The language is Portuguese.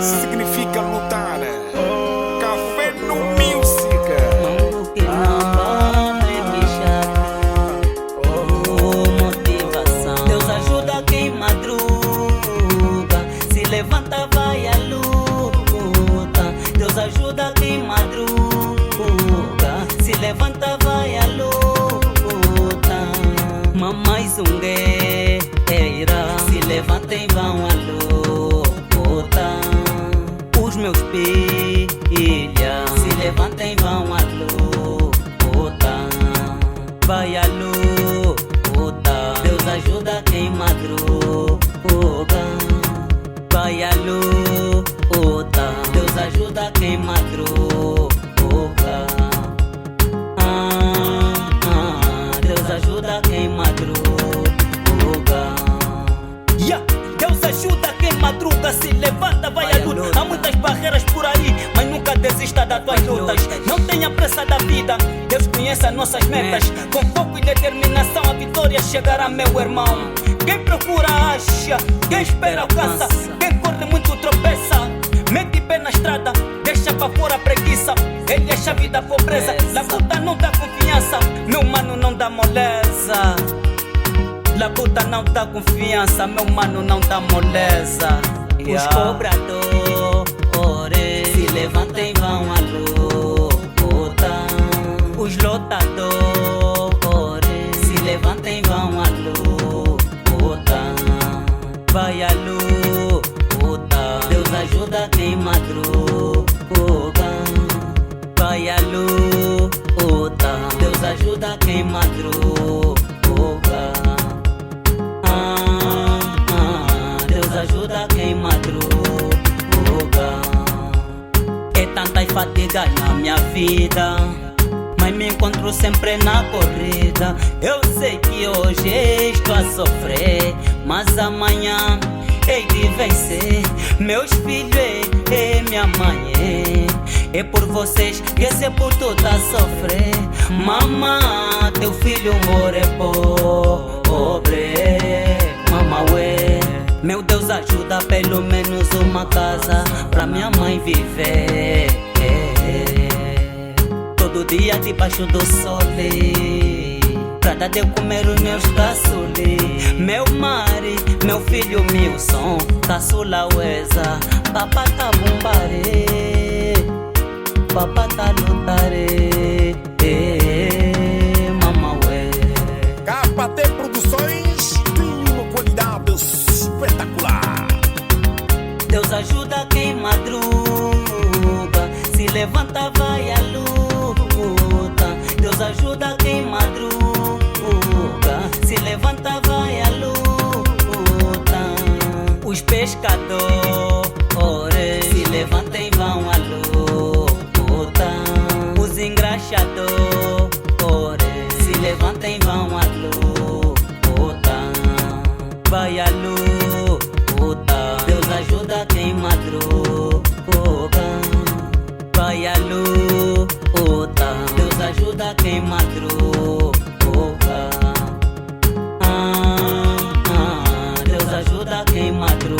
significa lutar. Café no Music. Mando que não vai motivação. Deus ajuda quem madruga, se levanta vai à luta. Deus ajuda quem madruga, se levanta vai à luta. Mamãe zungueira, se levantem vão à luta. Os meus filhos, se levantem vão à luta. Vai à luta, Deus ajuda quem madruga. Vai à luta, Deus ajuda quem madruga. Deus ajuda quem madruga. Deus ajuda quem madruga, se levanta, vai à luta. Há muitas barreiras por aí, mas nunca desista das tuas lutas. Não tenha pressa da vida, Deus conhece as nossas metas. Com foco e determinação a vitória chegará, meu irmão. Quem procura acha, quem espera alcança. Quem corre muito tropeça, mete pé na estrada, deixa pra fora a preguiça. Ele acha a vida pobreza, labuta não dá confiança. Meu mano não dá moleza, labuta não dá confiança. Meu mano não dá moleza. Os cobradores se levantem vão à luta. Os lotadores se levantem vão à luta. Vai à luta, Deus ajuda quem madruga. Vai à luta, Deus ajuda quem madruga. Deus ajuda quem madruga. É tantas fatigas na minha vida, mas me encontro sempre na corrida. Eu sei que hoje estou a sofrer, mas amanhã hei de vencer. Meus filhos e minha mãe, é por vocês que esse puto tá a sofrer. Mamã, teu filho more pobre. Mamã, ué, meu Deus ajuda pelo menos uma casa pra minha mãe viver. Todo dia debaixo do sol, pra dar de eu comer os meus caçulis. Meu mari, meu filho Milson, caçula ueza, papá tá bombare, papá tá lutare. Mamá ué, KT Produções tem uma qualidade espetacular. Deus ajuda quem madruga, se levanta vai à luta. Deus ajuda quem madruga, se levanta vai à luta. Os pescadores se levantem vão à luta. Os engraxadores se levantem vão à luta. Vai à luta, Deus ajuda quem madruga. Vai à luta, Deus ajuda quem madruga. Deus ajuda quem madruga.